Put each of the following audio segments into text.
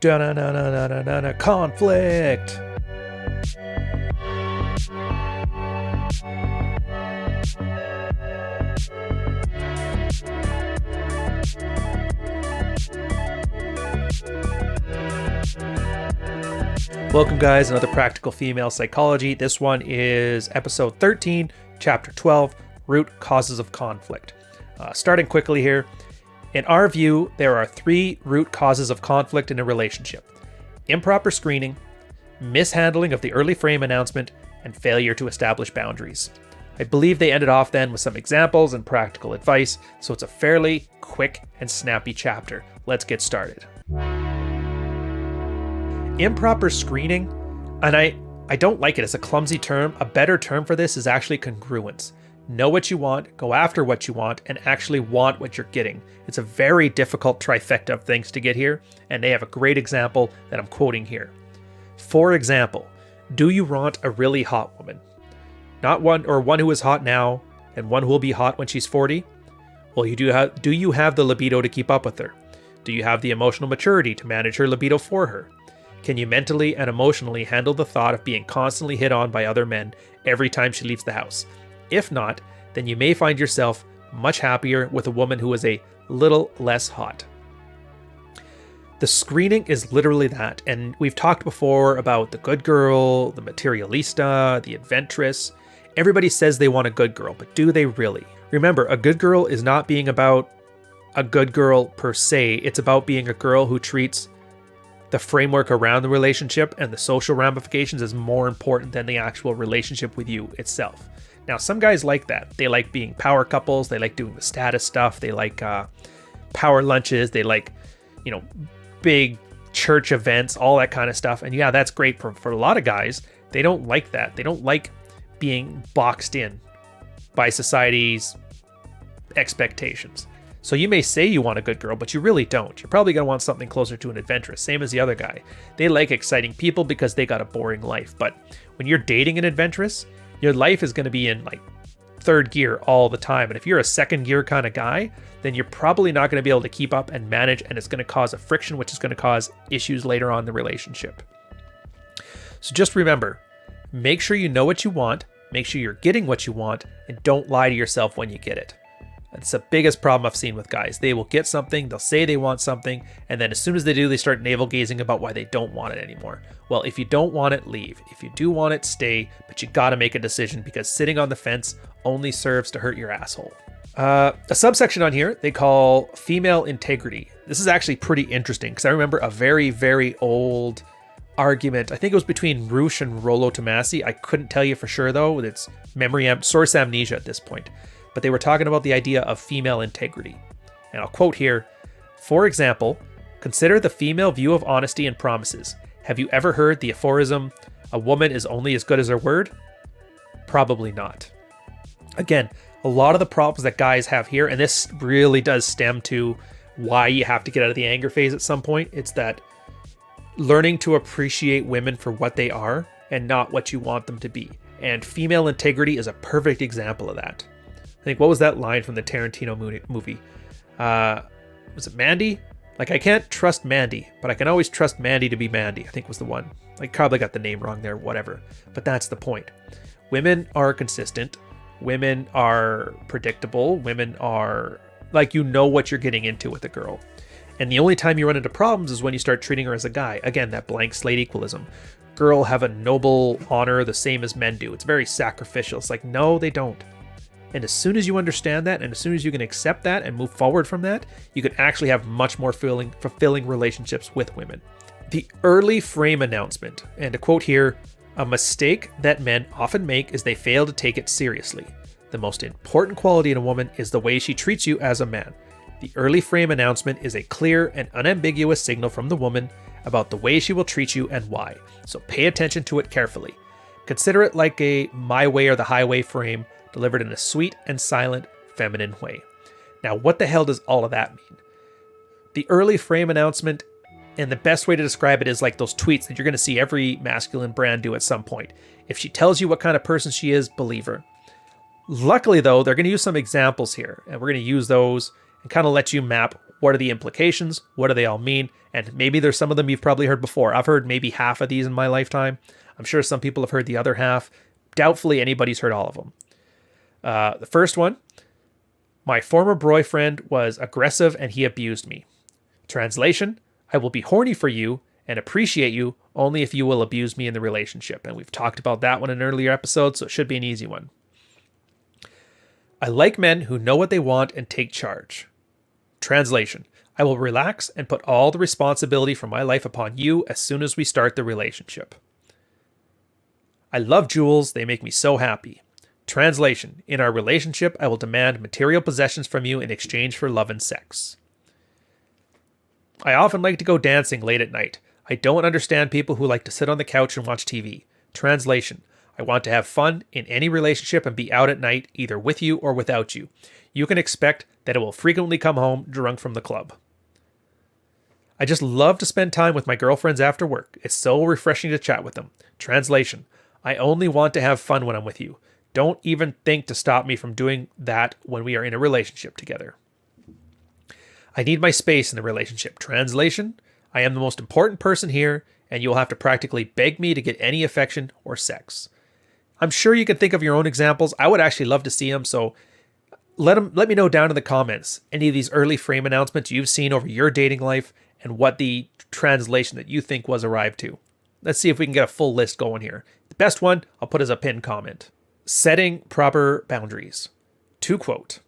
Da-na-na-na-na-na-na, conflict. Welcome, guys, another Practical Female Psychology. This one is episode 13, chapter 12, Root Causes of Conflict. Starting quickly here, in our view, there are three root causes of conflict in a relationship: improper screening, mishandling of the early frame announcement, and failure to establish boundaries. I believe they ended off then with some examples and practical advice, so it's a fairly quick and snappy chapter. Let's get started. Improper screening, and I don't like it as a clumsy term. A better term for this is actually congruence. Know what you want, go after what you want, and actually want what you're getting. It's a very difficult trifecta of things to get here, and they have a great example that I'm quoting here. For example, do you want a really hot woman? Not one who is hot now and one who will be hot when she's 40? Well, do you have the libido to keep up with her? Do you have the emotional maturity to manage her libido for her? Can you mentally and emotionally handle the thought of being constantly hit on by other men every time she leaves the house? If not, then you may find yourself much happier with a woman who is a little less hot. The screening is literally that, and we've talked before about the good girl, the materialista, the adventuress. Everybody says they want a good girl, but do they really? Remember, a good girl is not being about a good girl per se. It's about being a girl who treats the framework around the relationship and the social ramifications as more important than the actual relationship with you itself. Now, some guys like that. They like being power couples. They like doing the status stuff. They like power lunches. They like, big church events, all that kind of stuff. And yeah, that's great for a lot of guys. They don't like that. They don't like being boxed in by society's expectations. So you may say you want a good girl, but you really don't. You're probably going to want something closer to an adventuress, same as the other guy. They like exciting people because they got a boring life. But when you're dating an adventuress, your life is going to be in like third gear all the time. And if you're a second gear kind of guy, then you're probably not going to be able to keep up and manage, and it's going to cause a friction, which is going to cause issues later on in the relationship. So just remember, make sure you know what you want, make sure you're getting what you want, and don't lie to yourself when you get it. That's the biggest problem I've seen with guys. They will get something, they'll say they want something, and then as soon as they do, they start navel-gazing about why they don't want it anymore. Well, if you don't want it, leave. If you do want it, stay, but you gotta make a decision, because sitting on the fence only serves to hurt your asshole. A subsection on here they call female integrity. This is actually pretty interesting, because I remember a very, very old argument. I think it was between Roosh and Rollo Tomasi. I couldn't tell you for sure, though. It's source amnesia at this point. But they were talking about the idea of female integrity. And I'll quote here, for example, consider the female view of honesty and promises. Have you ever heard the aphorism, a woman is only as good as her word? Probably not. Again, a lot of the problems that guys have here, and this really does stem to why you have to get out of the anger phase at some point, it's that learning to appreciate women for what they are and not what you want them to be. And female integrity is a perfect example of that. I think, what was that line from the Tarantino movie? Was it Mandy? Like, I can't trust Mandy, but I can always trust Mandy to be Mandy, I think was the one. I probably got the name wrong there, whatever. But that's the point. Women are consistent. Women are predictable. Women are, like, you know what you're getting into with a girl. And the only time you run into problems is when you start treating her as a guy. Again, that blank slate equalism. Girl have a noble honor the same as men do. It's very sacrificial. It's like, no, they don't. And as soon as you understand that, and as soon as you can accept that and move forward from that, you can actually have much more fulfilling relationships with women. The early frame announcement, and to quote here, a mistake that men often make is they fail to take it seriously. The most important quality in a woman is the way she treats you as a man. The early frame announcement is a clear and unambiguous signal from the woman about the way she will treat you and why. So pay attention to it carefully. Consider it like a my way or the highway frame, delivered in a sweet and silent, feminine way. Now, what the hell does all of that mean? The early frame announcement, and the best way to describe it is like those tweets that you're going to see every masculine brand do at some point. If she tells you what kind of person she is, believe her. Luckily, though, they're going to use some examples here, and we're going to use those and kind of let you map What are the implications? What do they all mean? And maybe there's some of them you've probably heard before. I've heard maybe half of these in my lifetime. I'm sure some people have heard the other half. Doubtfully anybody's heard all of them. The first one, my former boyfriend was aggressive and he abused me. Translation, I will be horny for you and appreciate you only if you will abuse me in the relationship. And we've talked about that one in an earlier episode, so it should be an easy one. I like men who know what they want and take charge. Translation, I will relax and put all the responsibility for my life upon you as soon as we start the relationship. I love jewels, they make me so happy. Translation, in our relationship, I will demand material possessions from you in exchange for love and sex. I often like to go dancing late at night. I don't understand people who like to sit on the couch and watch TV. Translation, I want to have fun in any relationship and be out at night, either with you or without you. You can expect that I will frequently come home drunk from the club. I just love to spend time with my girlfriends after work. It's so refreshing to chat with them. Translation, I only want to have fun when I'm with you. Don't even think to stop me from doing that when we are in a relationship together. I need my space in the relationship. Translation, I am the most important person here, and you will have to practically beg me to get any affection or sex. I'm sure you can think of your own examples. I would actually love to see them, so let me know down in the comments any of these early frame announcements you've seen over your dating life and what the translation that you think was arrived to. Let's see if we can get a full list going here. The best one I'll put as a pinned comment. Setting proper boundaries. To quote,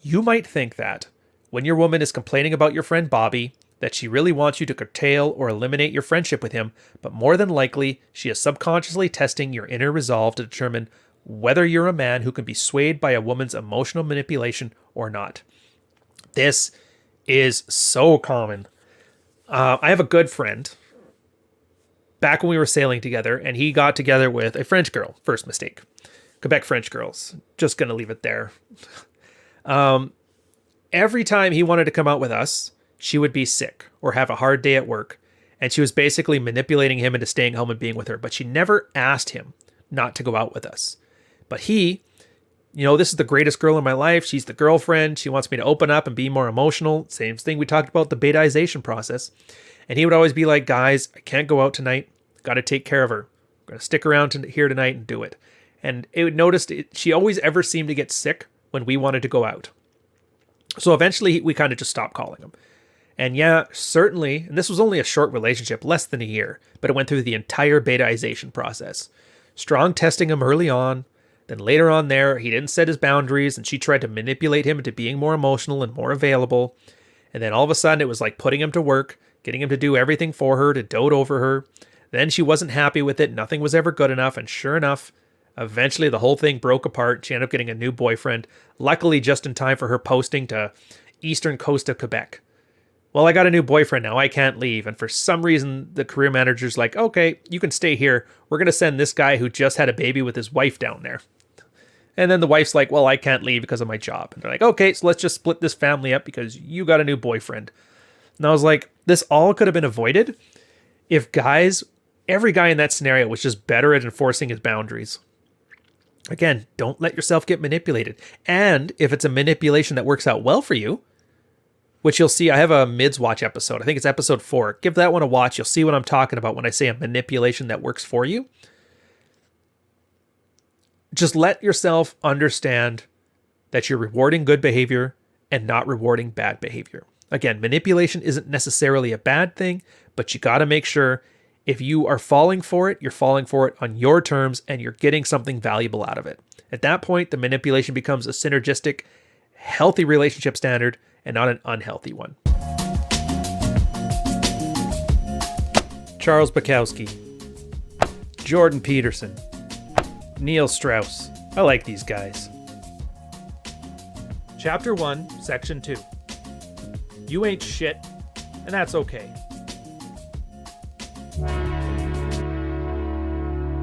you might think that when your woman is complaining about your friend Bobby, that she really wants you to curtail or eliminate your friendship with him, but more than likely, she is subconsciously testing your inner resolve to determine whether you're a man who can be swayed by a woman's emotional manipulation or not. This is so common. I have a good friend back when we were sailing together, and he got together with a French girl. First mistake. Quebec French girls. Just going to leave it there. Every time he wanted to come out with us, she would be sick or have a hard day at work. And she was basically manipulating him into staying home and being with her. But she never asked him not to go out with us. But he, this is the greatest girl in my life. She's the girlfriend. She wants me to open up and be more emotional. Same thing we talked about, the betaization process. And he would always be like, guys, I can't go out tonight. Got to take care of her. I'm going to stick around here tonight and do it. And she always ever seemed to get sick when we wanted to go out. So eventually we kind of just stopped calling him. And yeah, certainly, and this was only a short relationship, less than a year, but it went through the entire betaization process. Strong testing him early on. Then later on there, he didn't set his boundaries and she tried to manipulate him into being more emotional and more available. And then all of a sudden it was like putting him to work, getting him to do everything for her, to dote over her. Then she wasn't happy with it. Nothing was ever good enough. And sure enough, eventually the whole thing broke apart. She ended up getting a new boyfriend, luckily just in time for her posting to eastern coast of Quebec. Well, I got a new boyfriend now. I can't leave. And for some reason, the career manager's like, okay, you can stay here. We're going to send this guy who just had a baby with his wife down there. And then the wife's like, well, I can't leave because of my job. And they're like, okay, so let's just split this family up because you got a new boyfriend. And I was like, this all could have been avoided if every guy in that scenario was just better at enforcing his boundaries. Again, don't let yourself get manipulated. And if it's a manipulation that works out well for you, which you'll see, I have a mids watch episode. I think it's episode 4. Give that one a watch. You'll see what I'm talking about when I say a manipulation that works for you. Just let yourself understand that you're rewarding good behavior and not rewarding bad behavior. Again, manipulation isn't necessarily a bad thing, but you got to make sure if you are falling for it, you're falling for it on your terms and you're getting something valuable out of it. At that point, the manipulation becomes a synergistic, healthy relationship standard and not an unhealthy one. Charles Bukowski, Jordan Peterson, Neil Strauss. I like these guys. Chapter 1, Section 2. You ain't shit, and that's okay.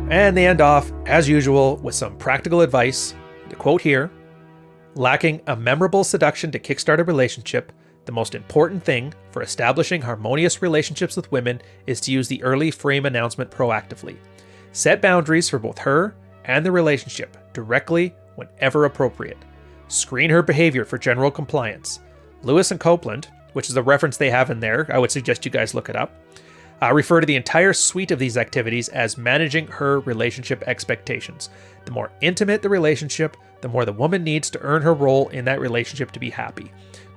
And they end off, as usual, with some practical advice. The quote here, lacking a memorable seduction to kickstart a relationship, the most important thing for establishing harmonious relationships with women is to use the early frame announcement proactively. Set boundaries for both her and the relationship directly whenever appropriate. Screen her behavior for general compliance. Lewis and Copeland, which is a reference they have in there. I would suggest you guys look it up. Refer to the entire suite of these activities as managing her relationship expectations. The more intimate the relationship, the more the woman needs to earn her role in that relationship to be happy.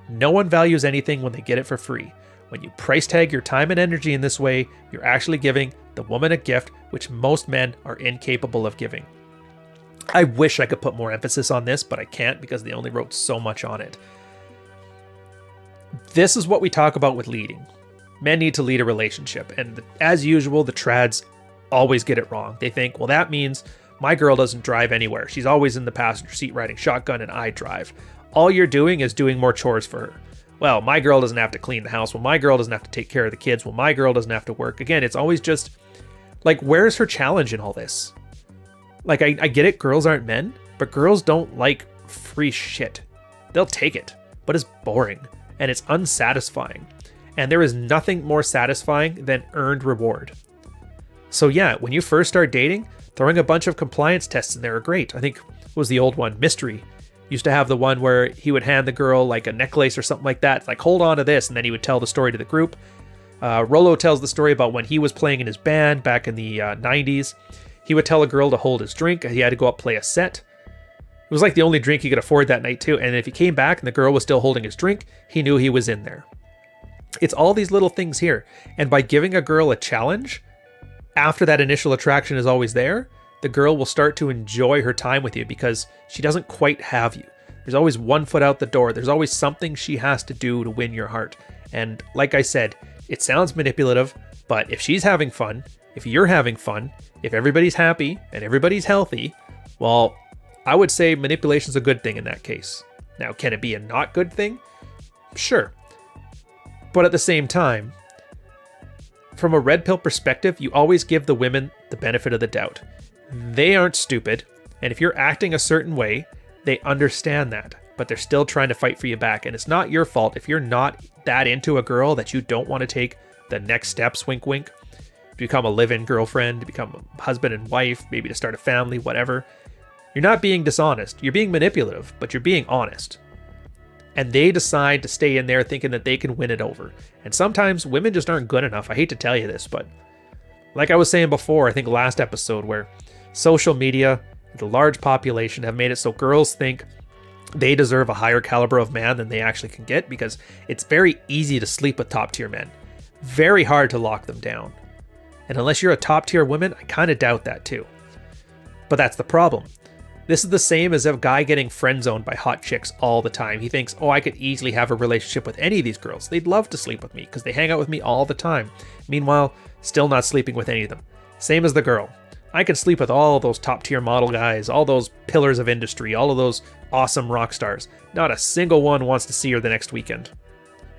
No one values anything when they get it for free. When you price tag your time and energy in this way, you're actually giving the woman a gift which most men are incapable of giving. I wish I could put more emphasis on this, but I can't because they only wrote so much on it. This is what we talk about with leading. Men need to lead a relationship, and as usual, the trads always get it wrong. They think, well, that means my girl doesn't drive anywhere. She's always in the passenger seat riding shotgun and I drive. All you're doing is doing more chores for her. Well, my girl doesn't have to clean the house. Well, my girl doesn't have to take care of the kids. Well, my girl doesn't have to work. Again, it's always just, like, where's her challenge in all this? Like, I get it, girls aren't men, but girls don't like free shit. They'll take it, but it's boring, and it's unsatisfying. And there is nothing more satisfying than earned reward. So yeah, when you first start dating, throwing a bunch of compliance tests in there are great. I think it was the old one, Mystery, used to have the one where he would hand the girl like a necklace or something like that. It's like, hold on to this. And then he would tell the story to the group. Rollo tells the story about when he was playing in his band back in the 90s. He would tell a girl to hold his drink. He had to go up play a set. It was like the only drink he could afford that night too. And if he came back and the girl was still holding his drink, he knew he was in there. It's all these little things here. And by giving a girl a challenge, after that initial attraction is always there, the girl will start to enjoy her time with you because she doesn't quite have you. There's always one foot out the door. There's always something she has to do to win your heart. And like I said, it sounds manipulative, but if she's having fun, if you're having fun, if everybody's happy and everybody's healthy, well, I would say manipulation's a good thing in that case. Now, can it be a not good thing? Sure. But at the same time, from a red pill perspective, you always give the women the benefit of the doubt. They aren't stupid, and if you're acting a certain way, they understand that, but they're still trying to fight for you back. And it's not your fault if you're not that into a girl that you don't want to take the next steps, wink wink, to become a live-in girlfriend, to become a husband and wife, maybe to start a family, whatever. You're not being dishonest. You're being manipulative, but you're being honest. And they decide to stay in there thinking that they can win it over. And sometimes women just aren't good enough. I hate to tell you this, but like I was saying before, I think last episode, where social media, the large population, have made it so girls think they deserve a higher caliber of man than they actually can get, because it's very easy to sleep with top tier men. Very hard to lock them down. And unless you're a top tier woman, I kind of doubt that too. But that's the problem. This is the same as a guy getting friend zoned by hot chicks all the time. He thinks, oh, I could easily have a relationship with any of these girls. They'd love to sleep with me because they hang out with me all the time. Meanwhile, still not sleeping with any of them. Same as the girl. I could sleep with all those top tier model guys, all those pillars of industry, all of those awesome rock stars. Not a single one wants to see her the next weekend.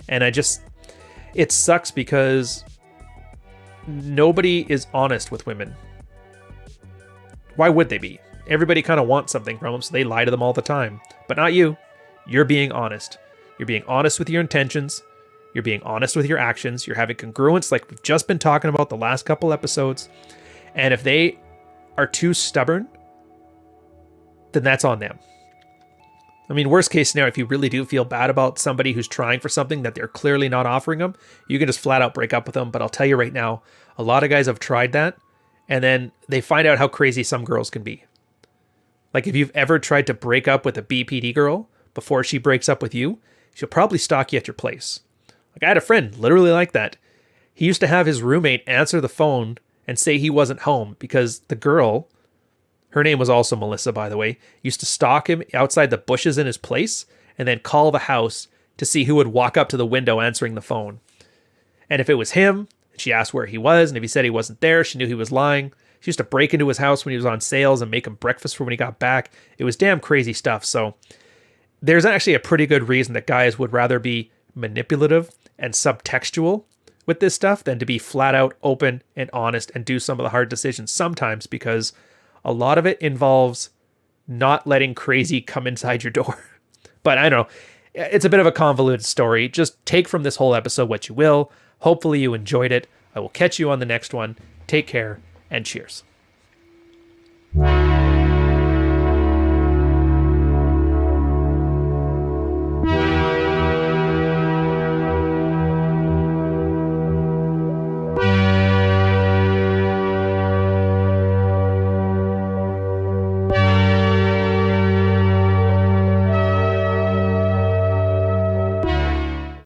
And it sucks because nobody is honest with women. Why would they be? Everybody kind of wants something from them, so they lie to them all the time. But not you. You're being honest. You're being honest with your intentions. You're being honest with your actions. You're having congruence like we've just been talking about the last couple episodes. And if they are too stubborn, then that's on them. I mean, worst case scenario, if you really do feel bad about somebody who's trying for something that they're clearly not offering them, you can just flat out break up with them. But I'll tell you right now, a lot of guys have tried that, and then they find out how crazy some girls can be. Like, if you've ever tried to break up with a BPD girl before she breaks up with you, she'll probably stalk you at your place. Like, I had a friend literally like that. He used to have his roommate answer the phone and say he wasn't home because the girl, her name was also Melissa, by the way, used to stalk him outside the bushes in his place and then call the house to see who would walk up to the window answering the phone. And if it was him, she asked where he was, and if he said he wasn't there, she knew he was lying. She used to break into his house when he was on sales and make him breakfast for when he got back. It was damn crazy stuff. So there's actually a pretty good reason that guys would rather be manipulative and subtextual with this stuff than to be flat out open and honest and do some of the hard decisions sometimes, because a lot of it involves not letting crazy come inside your door. But I don't know. It's a bit of a convoluted story. Just take from this whole episode what you will. Hopefully you enjoyed it. I will catch you on the next one. Take care and cheers.